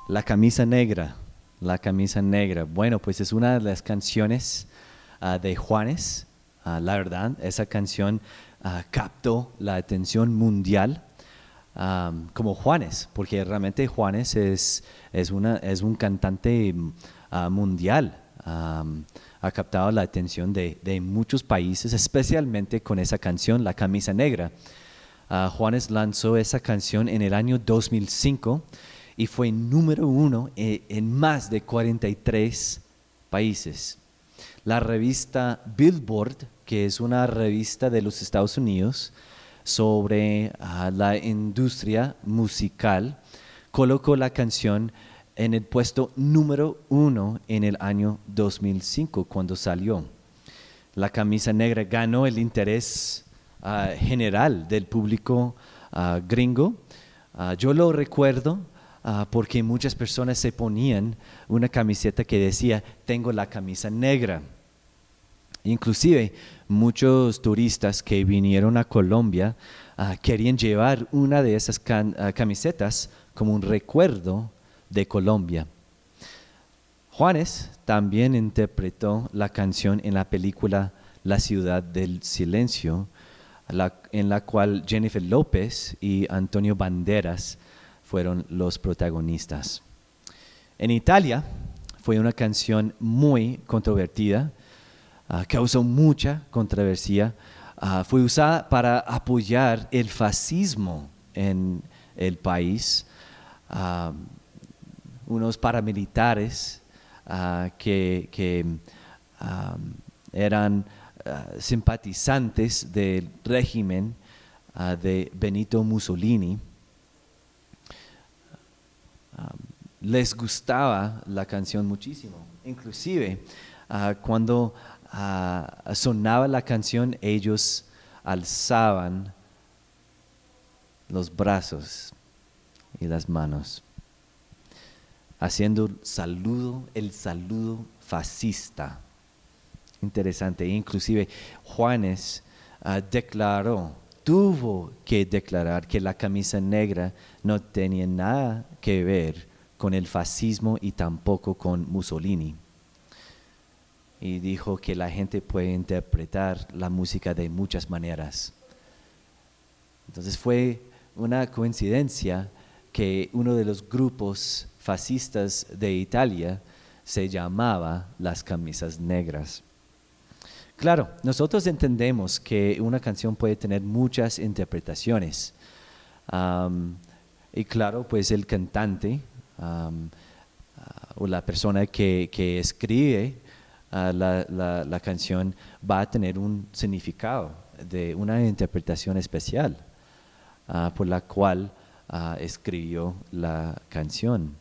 La camisa negra, la camisa negra. Bueno, pues es una de las canciones de Juanes. La verdad, esa canción captó la atención mundial como Juanes, porque realmente Juanes es un cantante mundial. Ha captado la atención de muchos países, especialmente con esa canción, La Camisa Negra. Juanes lanzó esa canción en el año 2005 y fue número uno en más de 43 países. La revista Billboard, que es una revista de los Estados Unidos sobre la industria musical, colocó la canción en el puesto número uno en el año 2005 cuando salió. La camisa negra ganó el interés general del público gringo. Yo lo recuerdo porque muchas personas se ponían una camiseta que decía, tengo la camisa negra. Inclusive muchos turistas que vinieron a Colombia querían llevar una de esas camisetas como un recuerdo de Colombia. Juanes también interpretó la canción en la película La Ciudad del Silencio, en la cual Jennifer López y Antonio Banderas fueron los protagonistas. En Italia fue una canción muy controvertida, causó mucha controversia, fue usada para apoyar el fascismo en el país. Unos paramilitares que eran simpatizantes del régimen de Benito Mussolini. Les gustaba la canción muchísimo. Inclusive cuando sonaba la canción, ellos alzaban los brazos y las manos, haciendo el saludo fascista. Interesante. Inclusive Juanes tuvo que declarar que la camisa negra no tenía nada que ver con el fascismo y tampoco con Mussolini. Y dijo que la gente puede interpretar la música de muchas maneras. Entonces fue una coincidencia que uno de los grupos fascistas de Italia se llamaba las camisas negras. Claro, nosotros entendemos que una canción puede tener muchas interpretaciones. Y claro, pues el cantante o la persona que escribe la canción va a tener un significado de una interpretación especial por la cual escribió la canción.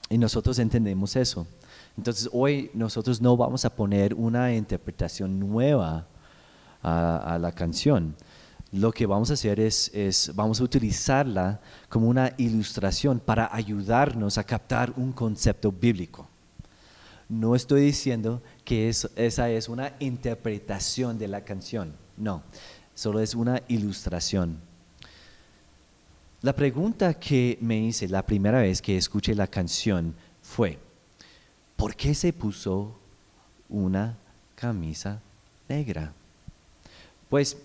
Y nosotros entendemos eso. Entonces hoy nosotros no vamos a poner una interpretación nueva a la canción. Lo que vamos a hacer es vamos a utilizarla como una ilustración para ayudarnos a captar un concepto bíblico. No estoy diciendo que esa es una interpretación de la canción, no, solo es una ilustración. La pregunta que me hice la primera vez que escuché la canción fue, ¿por qué se puso una camisa negra? Pues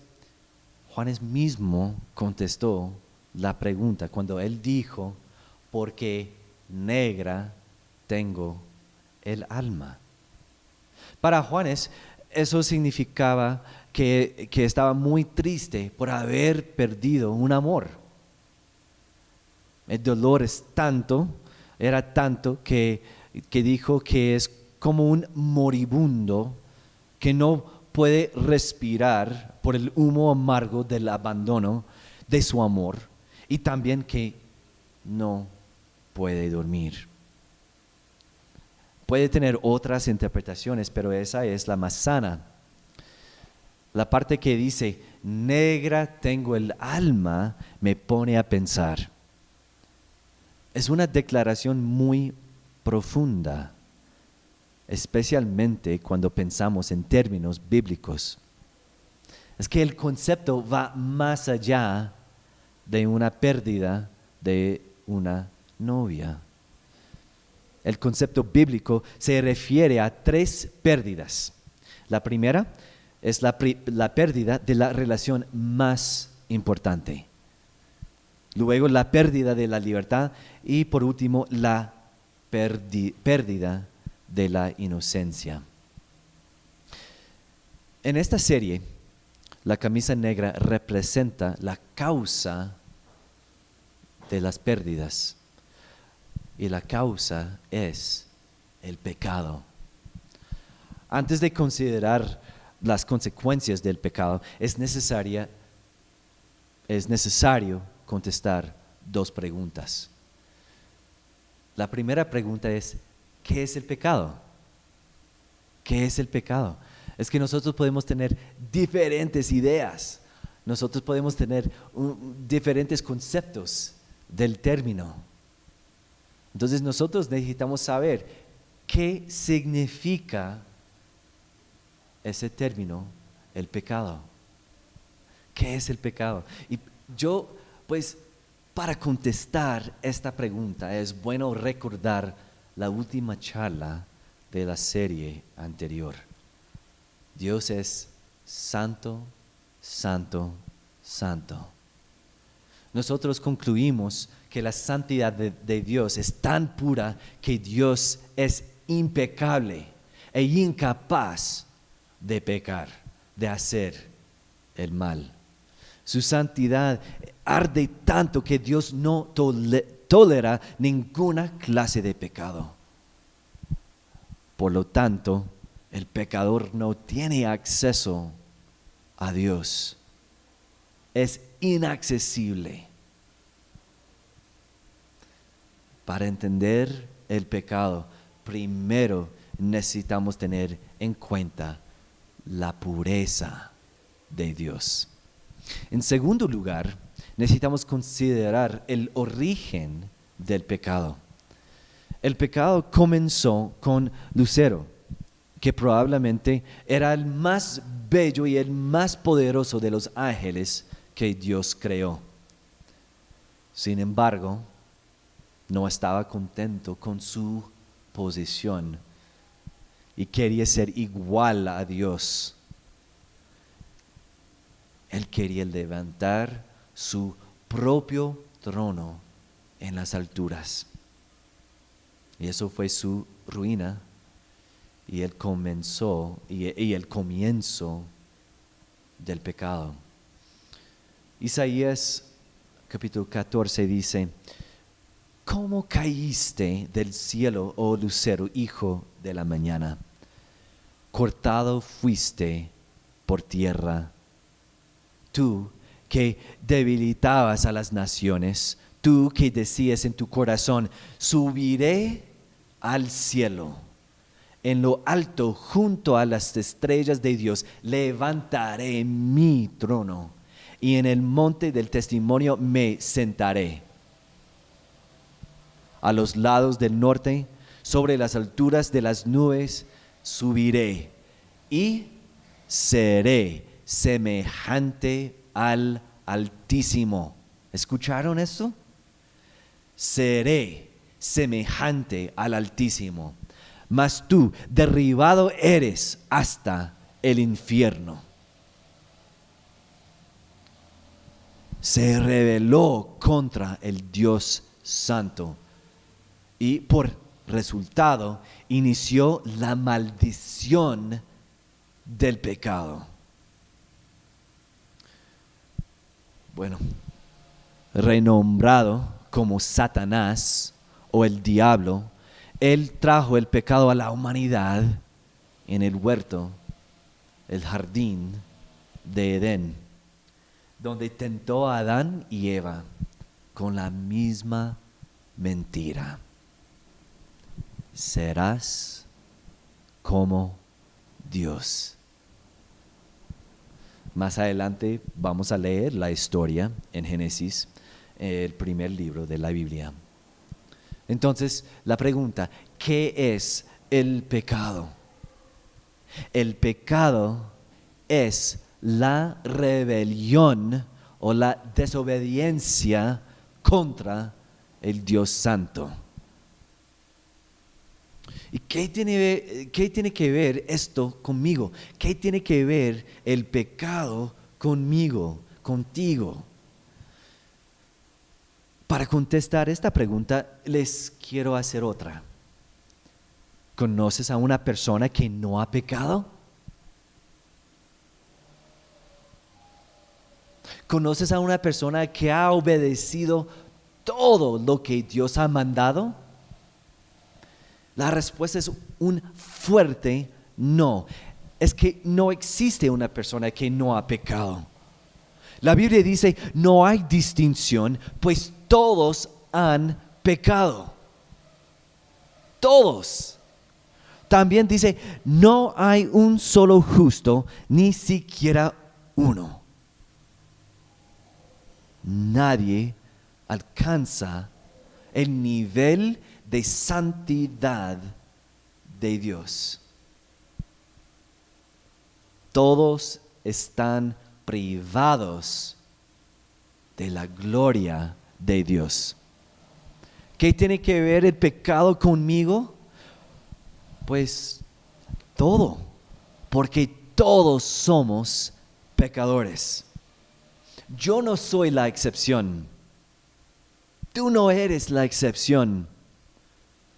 Juanes mismo contestó la pregunta cuando él dijo, porque negra tengo el alma. Para Juanes eso significaba que estaba muy triste por haber perdido un amor. El dolor era tanto que dijo que es como un moribundo que no puede respirar por el humo amargo del abandono de su amor y también que no puede dormir. Puede tener otras interpretaciones, pero esa es la más sana. La parte que dice, negra tengo el alma, me pone a pensar. Es una declaración muy profunda, especialmente cuando pensamos en términos bíblicos. Es que el concepto va más allá de una pérdida de una novia. el concepto bíblico se refiere a tres pérdidas. La primera es la pérdida de la relación más importante. Luego la pérdida de la libertad y por último la pérdida de la inocencia. En esta serie, la camisa negra representa la causa de las pérdidas y la causa es el pecado. Antes de considerar las consecuencias del pecado, es necesario contestar dos preguntas. La primera pregunta es, ¿qué es el pecado? ¿Qué es el pecado? Es que nosotros podemos tener diferentes ideas, nosotros podemos tener diferentes conceptos del término. Entonces nosotros necesitamos saber qué significa ese término, el pecado. ¿Qué es el pecado? Y yo, pues, para contestar esta pregunta es bueno recordar la última charla de la serie anterior. Dios es santo, santo, santo. Nosotros concluimos que la santidad de Dios es tan pura que Dios es impecable e incapaz de pecar, de hacer el mal. Su santidad arde tanto que Dios no tolera ninguna clase de pecado. Por lo tanto, el pecador no tiene acceso a Dios. Es inaccesible. Para entender el pecado, primero necesitamos tener en cuenta la pureza de Dios. En segundo lugar, necesitamos considerar el origen del pecado. El pecado comenzó con Lucero, que probablemente era el más bello y el más poderoso de los ángeles que Dios creó. Sin embargo, no estaba contento con su posición y quería ser igual a Dios. Él quería levantar su propio trono en las alturas. Y eso fue su ruina y el comienzo del pecado. Isaías capítulo 14 dice: ¿Cómo caíste del cielo, oh lucero, hijo de la mañana? Cortado fuiste por tierra. Tú que debilitabas a las naciones, tú que decías en tu corazón: subiré al cielo, en lo alto junto a las estrellas de Dios levantaré mi trono, y en el monte del testimonio me sentaré. A los lados del norte, sobre las alturas de las nubes, subiré y seré semejante al Altísimo. ¿Escucharon eso? Seré semejante al Altísimo. Mas tú derribado eres hasta el infierno. Se rebeló contra el Dios Santo y por resultado inició la maldición del pecado. Bueno, renombrado como Satanás o el diablo, él trajo el pecado a la humanidad en el huerto, el jardín de Edén, donde tentó a Adán y Eva con la misma mentira. Serás como Dios. Más adelante vamos a leer la historia en Génesis, el primer libro de la Biblia. Entonces, la pregunta: ¿qué es el pecado? El pecado es la rebelión o la desobediencia contra el Dios Santo. ¿Y qué tiene que ver esto conmigo? ¿Qué tiene que ver el pecado conmigo, contigo? Para contestar esta pregunta, les quiero hacer otra. ¿Conoces a una persona que no ha pecado? ¿Conoces a una persona que ha obedecido todo lo que Dios ha mandado? La respuesta es un fuerte no. Es que no existe una persona que no ha pecado. La Biblia dice, no hay distinción, pues todos han pecado. Todos. También dice, no hay un solo justo, ni siquiera uno. Nadie alcanza el nivel de santidad de Dios. Todos están privados de la gloria de Dios. ¿Qué tiene que ver el pecado conmigo? Pues todo, porque todos somos pecadores. Yo no soy la excepción. Tú no eres la excepción.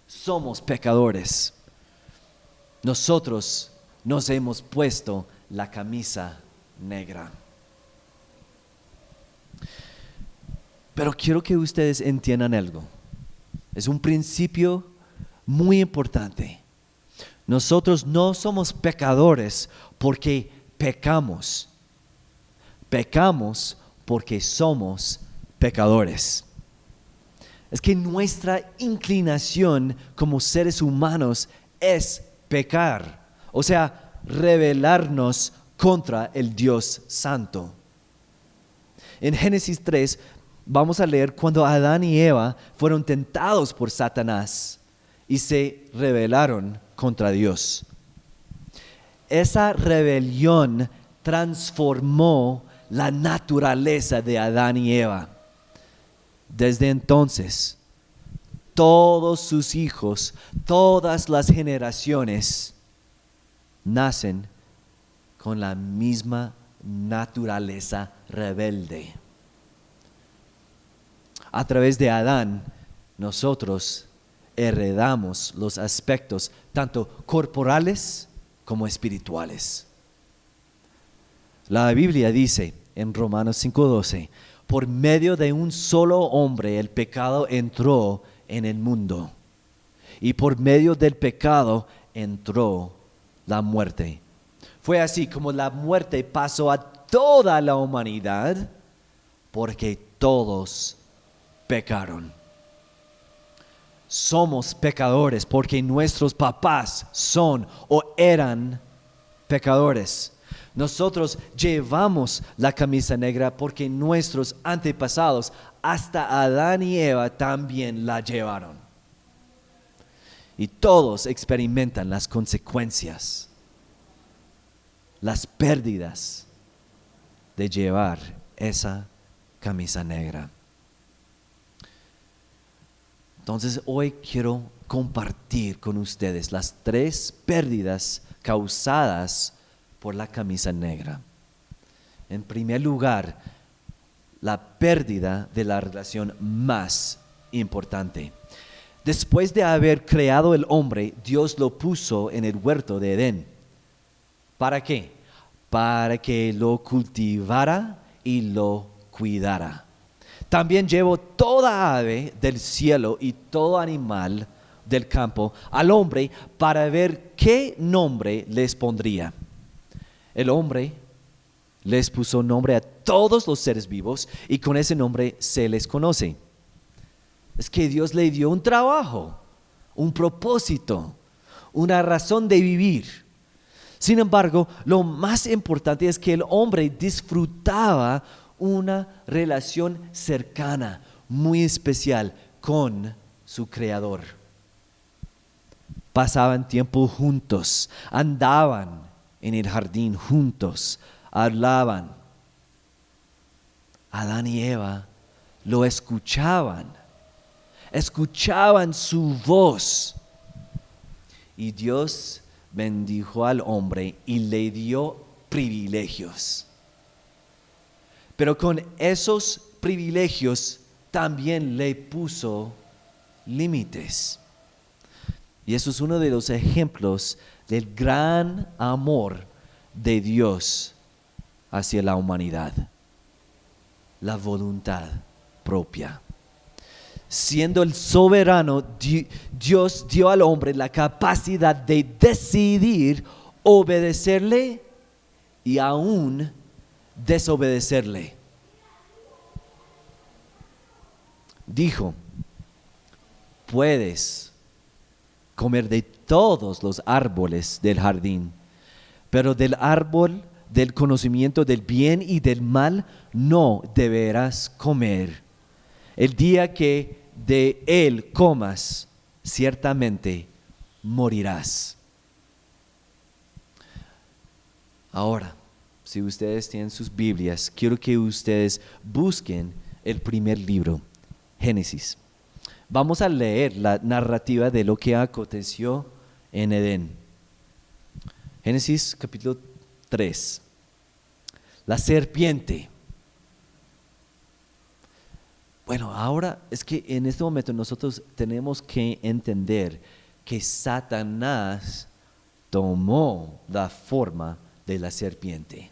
Somos pecadores. Nosotros nos hemos puesto la camisa negra. Pero quiero que ustedes entiendan algo. Es un principio muy importante. Nosotros no somos pecadores porque pecamos. Pecamos porque somos pecadores. Es que nuestra inclinación como seres humanos es pecar. O sea, rebelarnos contra el Dios Santo. En Génesis 3 vamos a leer cuando Adán y Eva fueron tentados por Satanás y se rebelaron contra Dios. Esa rebelión transformó la naturaleza de Adán y Eva. Desde entonces, todos sus hijos, todas las generaciones, nacen con la misma naturaleza rebelde. A través de Adán, nosotros heredamos los aspectos tanto corporales como espirituales. La Biblia dice en Romanos 5:12, por medio de un solo hombre el pecado entró en el mundo, y por medio del pecado entró la muerte. Fue así como la muerte pasó a toda la humanidad, porque todos pecaron. Somos pecadores porque nuestros papás son o eran pecadores. Nosotros llevamos la camisa negra porque nuestros antepasados, hasta Adán y Eva, también la llevaron. Y todos experimentan las consecuencias, las pérdidas de llevar esa camisa negra. Entonces hoy quiero compartir con ustedes las 3 pérdidas causadas por la camisa negra. En primer lugar, la pérdida de la relación más importante. Después de haber creado el hombre, Dios lo puso en el huerto de Edén. ¿Para qué? Para que lo cultivara y lo cuidara. También llevó toda ave del cielo y todo animal del campo al hombre para ver qué nombre les pondría. El hombre les puso nombre a todos los seres vivos y con ese nombre se les conoce. Es que Dios le dio un trabajo, un propósito, una razón de vivir. Sin embargo, lo más importante es que el hombre disfrutaba una relación cercana, muy especial con su Creador. Pasaban tiempo juntos, andaban en el jardín juntos, hablaban. Adán y Eva lo escuchaban su voz y Dios bendijo al hombre y le dio privilegios. Pero con esos privilegios también le puso límites. Y eso es uno de los ejemplos del gran amor de Dios hacia la humanidad. La voluntad propia. Siendo el soberano, Dios dio al hombre la capacidad de decidir obedecerle y aún desobedecerle. Dijo, puedes comer de todos los árboles del jardín, pero del árbol del conocimiento del bien y del mal no deberás comer. El día que de él comas, ciertamente morirás. Ahora, si ustedes tienen sus Biblias, quiero que ustedes busquen el primer libro, Génesis. Vamos a leer la narrativa de lo que aconteció en Edén. Génesis capítulo 3. La serpiente. Bueno, ahora es que en este momento nosotros tenemos que entender que Satanás tomó la forma de la serpiente.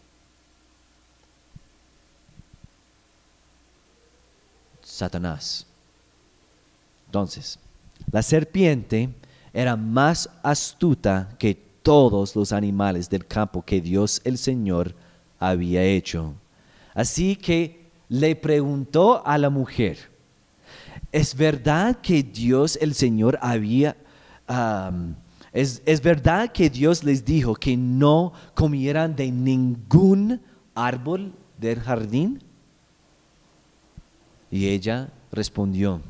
Satanás. Entonces, la serpiente era más astuta que todos los animales del campo que Dios el Señor había hecho. Así que le preguntó a la mujer, ¿es verdad que Dios el Señor ¿es verdad que Dios les dijo que no comieran de ningún árbol del jardín? Y ella respondió,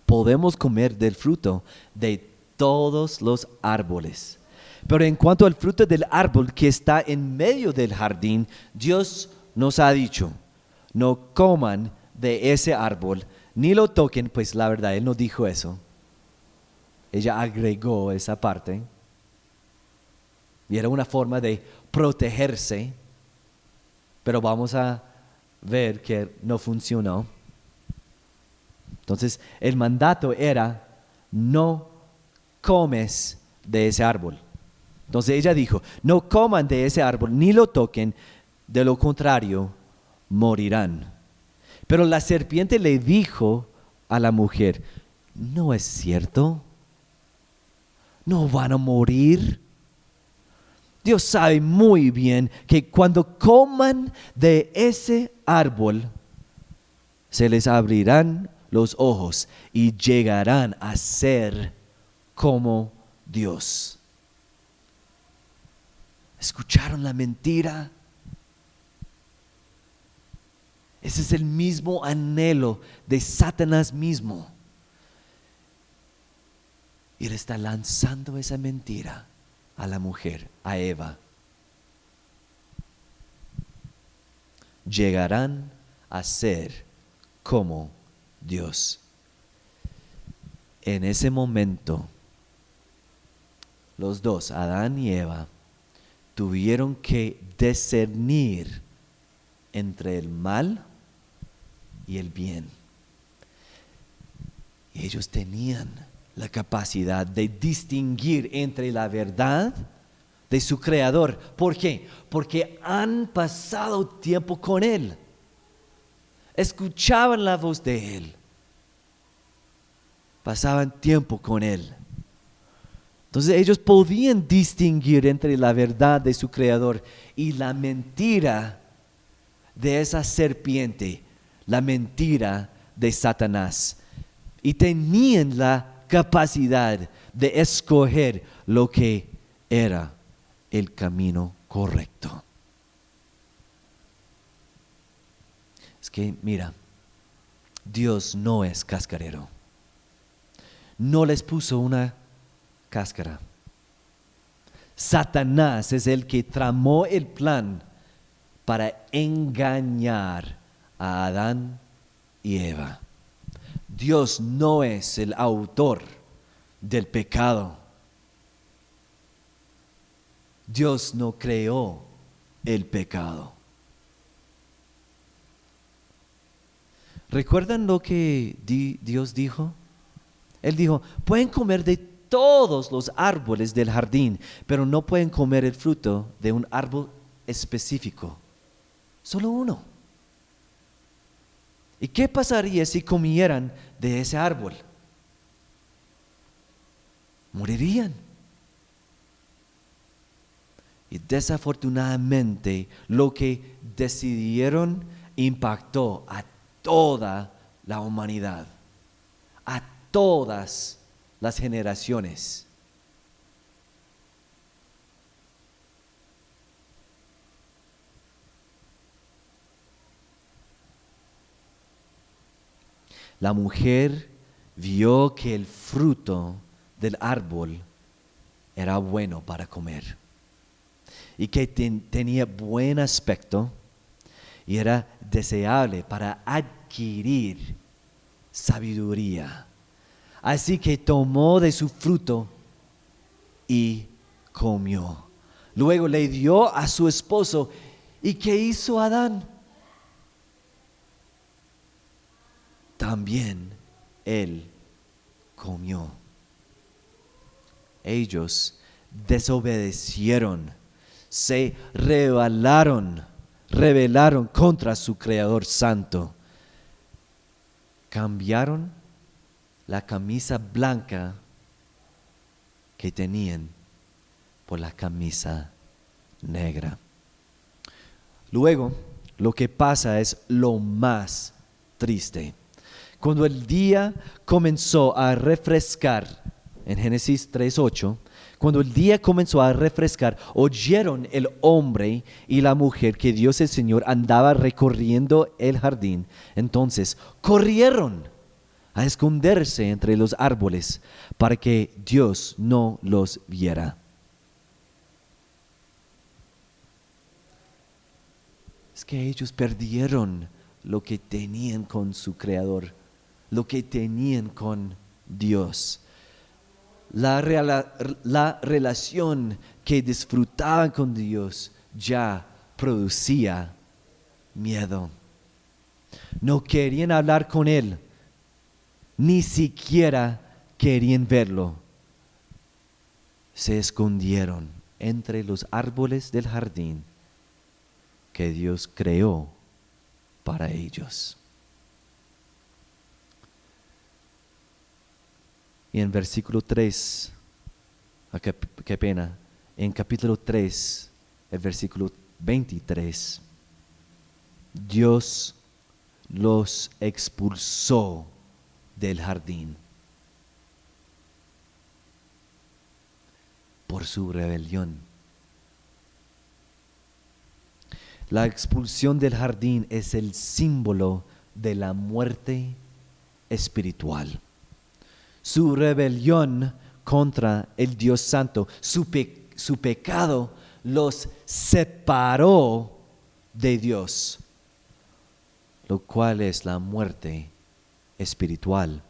podemos comer del fruto de todos los árboles. Pero en cuanto al fruto del árbol que está en medio del jardín, Dios nos ha dicho, no coman de ese árbol, ni lo toquen, pues la verdad, Él no dijo eso. Ella agregó esa parte. Y era una forma de protegerse, pero vamos a ver que no funcionó. Entonces, el mandato era, no comes de ese árbol. Entonces ella dijo, no coman de ese árbol, ni lo toquen, de lo contrario, morirán. Pero la serpiente le dijo a la mujer, ¿no es cierto? ¿No van a morir? Dios sabe muy bien que cuando coman de ese árbol, se les abrirán los ojos y llegarán a ser como Dios. ¿Escucharon la mentira? Ese es el mismo anhelo de Satanás mismo. Y él está lanzando esa mentira a la mujer, a Eva. Llegarán a ser como Dios. En ese momento, los dos, Adán y Eva, tuvieron que discernir entre el mal y el bien. Y ellos tenían la capacidad de distinguir entre la verdad de su Creador. ¿Por qué? Porque han pasado tiempo con Él. Escuchaban la voz de Él. Pasaban tiempo con Él. Entonces ellos podían distinguir entre la verdad de su Creador y la mentira de esa serpiente, la mentira de Satanás. Y tenían la capacidad de escoger lo que era el camino correcto. Es que, mira, Dios no es cascarero. No les puso una cáscara. Satanás es el que tramó el plan para engañar a Adán y Eva. Dios no es el autor del pecado. Dios no creó el pecado. ¿Recuerdan lo que Dios dijo? Él dijo, pueden comer de todos los árboles del jardín, pero no pueden comer el fruto de un árbol específico. Solo uno. ¿Y qué pasaría si comieran de ese árbol? Morirían. Y desafortunadamente lo que decidieron impactó a toda la humanidad, a todas las generaciones. La mujer vio que el fruto del árbol era bueno para comer y que tenía buen aspecto y era deseable para adquirir sabiduría. Así que tomó de su fruto y comió. Luego le dio a su esposo. ¿Y qué hizo Adán? También él comió. Ellos desobedecieron, se rebelaron contra su Creador Santo. Cambiaron la camisa blanca que tenían por la camisa negra. Luego, lo que pasa es lo más triste. Cuando el día comenzó a refrescar, en Génesis 3:8, cuando el día comenzó a refrescar, oyeron el hombre y la mujer que Dios el Señor andaba recorriendo el jardín. Entonces corrieron a esconderse entre los árboles para que Dios no los viera. Es que ellos perdieron lo que tenían con su Creador, lo que tenían con Dios. La relación que disfrutaban con Dios ya producía miedo. No querían hablar con Él, ni siquiera querían verlo. Se escondieron entre los árboles del jardín que Dios creó para ellos. Y en versículo 3, qué pena, en capítulo 3, el versículo 23, Dios los expulsó del jardín por su rebelión. La expulsión del jardín es el símbolo de la muerte espiritual. Su rebelión contra el Dios Santo, su pecado los separó de Dios, lo cual es la muerte espiritual.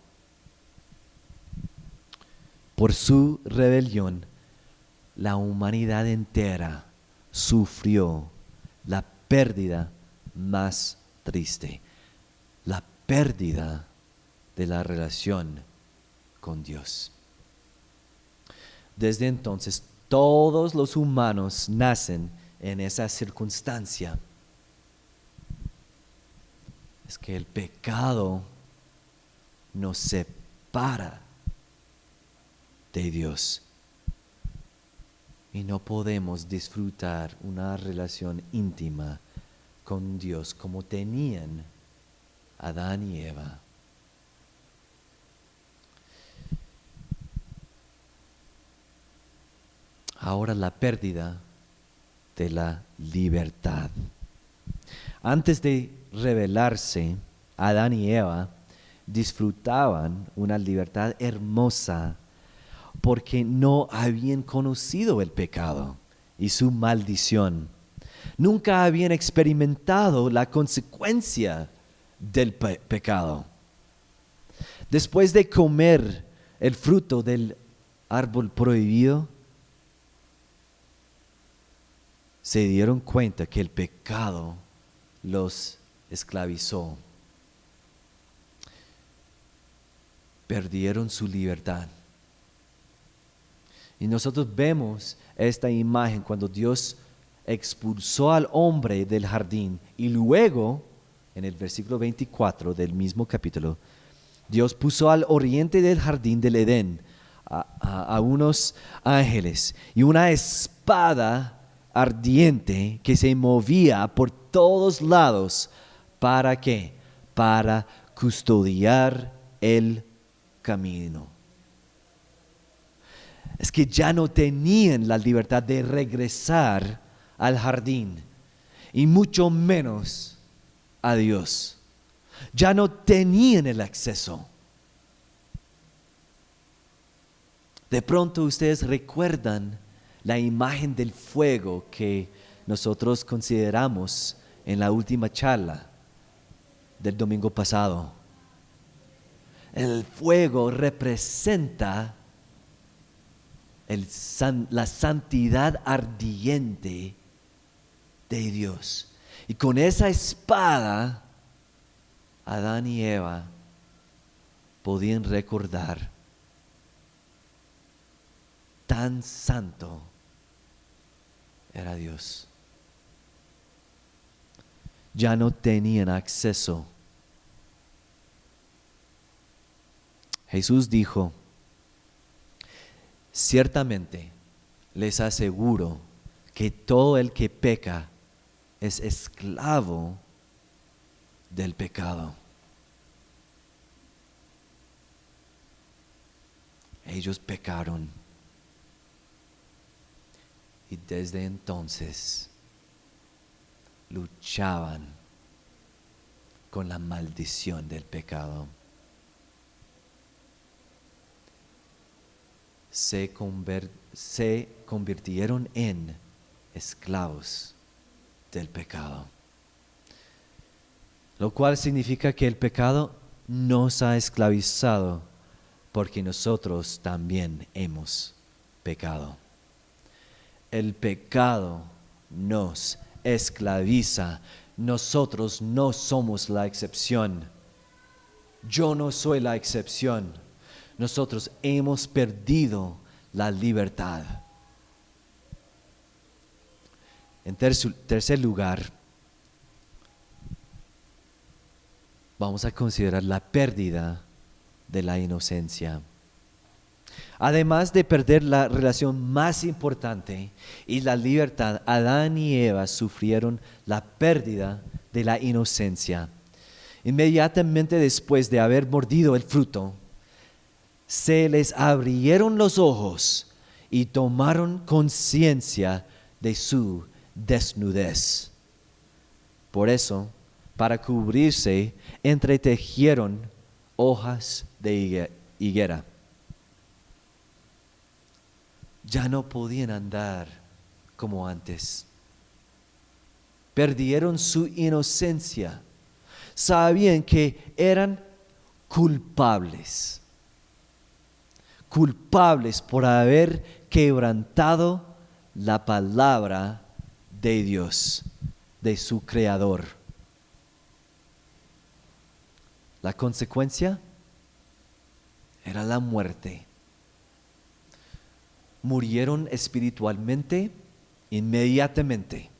Por su rebelión, la humanidad entera sufrió la pérdida más triste, la pérdida de la relación con Dios. Desde entonces, todos los humanos nacen en esa circunstancia. Es que el pecado nos separa de Dios y no podemos disfrutar una relación íntima con Dios como tenían Adán y Eva. Ahora la pérdida de la libertad. Antes de rebelarse, Adán y Eva disfrutaban una libertad hermosa porque no habían conocido el pecado y su maldición. Nunca habían experimentado la consecuencia del pecado. Después de comer el fruto del árbol prohibido, se dieron cuenta que el pecado los esclavizó. Perdieron su libertad. Y nosotros vemos esta imagen cuando Dios expulsó al hombre del jardín y luego, en el versículo 24 del mismo capítulo, Dios puso al oriente del jardín del Edén a unos ángeles y una espada ardiente que se movía por todos lados. ¿Para qué? Para custodiar el camino. Es que ya no tenían la libertad de regresar al jardín y mucho menos a Dios. Ya no tenían el acceso. De pronto ustedes recuerdan la imagen del fuego que nosotros consideramos en la última charla del domingo pasado. El fuego representa la santidad ardiente de Dios. Y con esa espada, Adán y Eva podían recordar tan santo era Dios. Ya no tenían acceso. Jesús dijo: ciertamente les aseguro que todo el que peca es esclavo del pecado. Ellos pecaron y desde entonces luchaban con la maldición del pecado. Se convirtieron en esclavos del pecado. Lo cual significa que el pecado nos ha esclavizado porque nosotros también hemos pecado. El pecado nos esclaviza. Nosotros no somos la excepción. Yo no soy la excepción. Nosotros hemos perdido la libertad. En tercer lugar, vamos a considerar la pérdida de la inocencia. Además de perder la relación más importante y la libertad, Adán y Eva sufrieron la pérdida de la inocencia. Inmediatamente después de haber mordido el fruto, se les abrieron los ojos y tomaron conciencia de su desnudez. Por eso, para cubrirse, entretejieron hojas de higuera. Ya no podían andar como antes. Perdieron su inocencia. Sabían que eran culpables. Culpables por haber quebrantado la palabra de Dios, de su Creador. La consecuencia era la muerte. Murieron espiritualmente inmediatamente.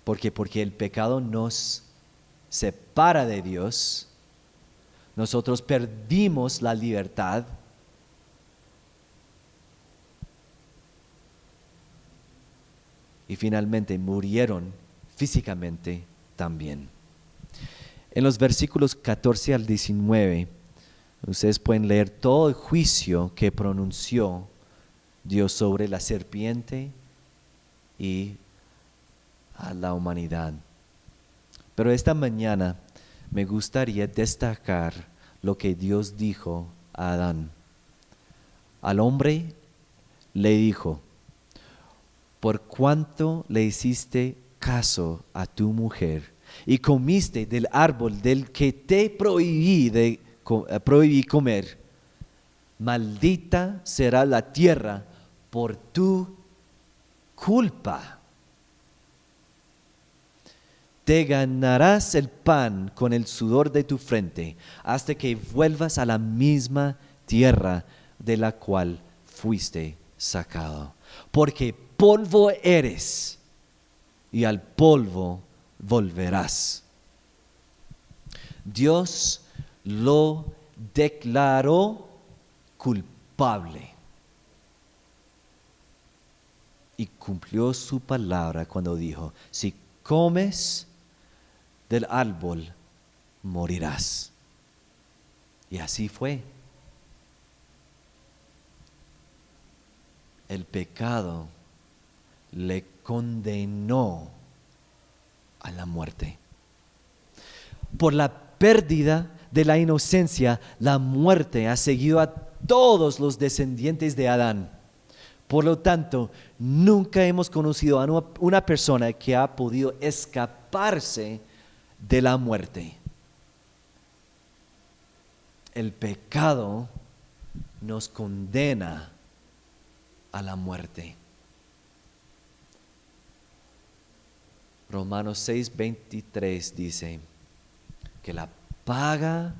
Porque el pecado nos separa de Dios. Nosotros perdimos la libertad. Y finalmente murieron físicamente también. En los versículos 14 al 19, ustedes pueden leer todo el juicio que pronunció Dios sobre la serpiente y a la humanidad. Pero esta mañana me gustaría destacar lo que Dios dijo a Adán. Al hombre le dijo: por cuanto le hiciste caso a tu mujer y comiste del árbol del que te prohibí comer, maldita será la tierra por tu culpa. Te ganarás el pan con el sudor de tu frente hasta que vuelvas a la misma tierra de la cual fuiste sacado. Porque polvo eres y al polvo volverás. Dios lo declaró culpable y cumplió su palabra cuando dijo: si comes del árbol, morirás. Y así fue. El pecado le condenó a la muerte. Por la pérdida de la inocencia, la muerte ha seguido a todos los descendientes de Adán. Por lo tanto, nunca hemos conocido a una persona que ha podido escaparse de la muerte. El pecado nos condena a la muerte. Romanos 6:23 dice que la paga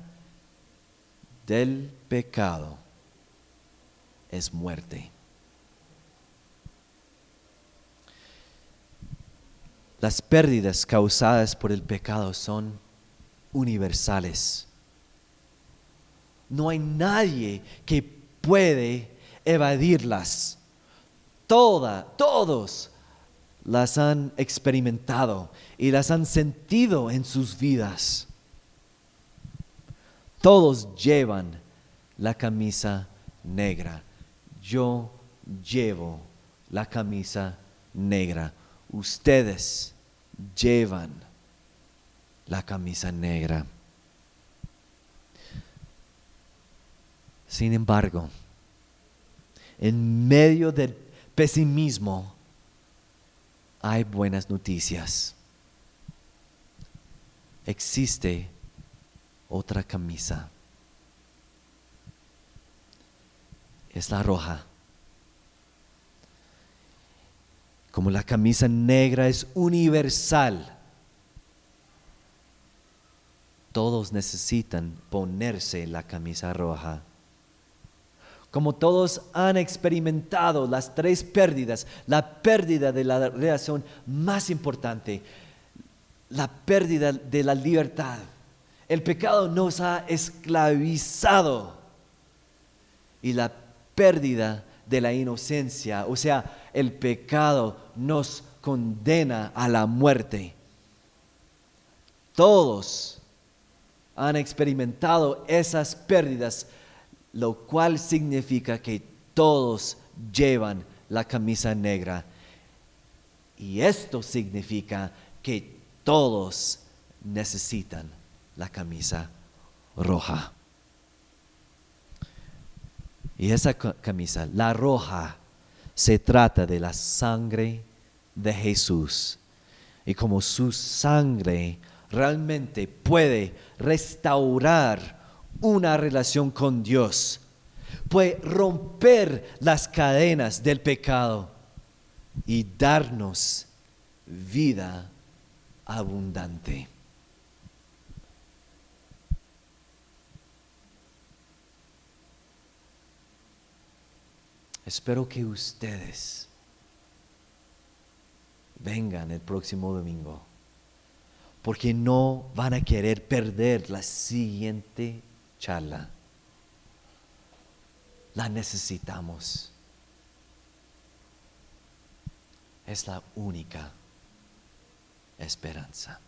del pecado es muerte. Las pérdidas causadas por el pecado son universales. No hay nadie que puede evadirlas. Todos las han experimentado y las han sentido en sus vidas. Todos llevan la camisa negra. Yo llevo la camisa negra. Ustedes llevan la camisa negra. Sin embargo, en medio del pesimismo hay buenas noticias. Existe otra camisa. Es la roja. Como la camisa negra es universal, todos necesitan ponerse la camisa roja. Como todos han experimentado las tres pérdidas, la pérdida de la relación más importante, la pérdida de la libertad. El pecado nos ha esclavizado y la pérdida de la inocencia, o sea, el pecado nos condena a la muerte. Todos han experimentado esas pérdidas, lo cual significa que todos llevan la camisa negra. Y esto significa que todos necesitan la camisa roja. Y esa camisa, la roja, se trata de la sangre de Jesús. Y como su sangre realmente puede restaurar una relación con Dios, puede romper las cadenas del pecado y darnos vida abundante. Espero que ustedes vengan el próximo domingo, porque no van a querer perder la siguiente charla. La necesitamos. Es la única esperanza.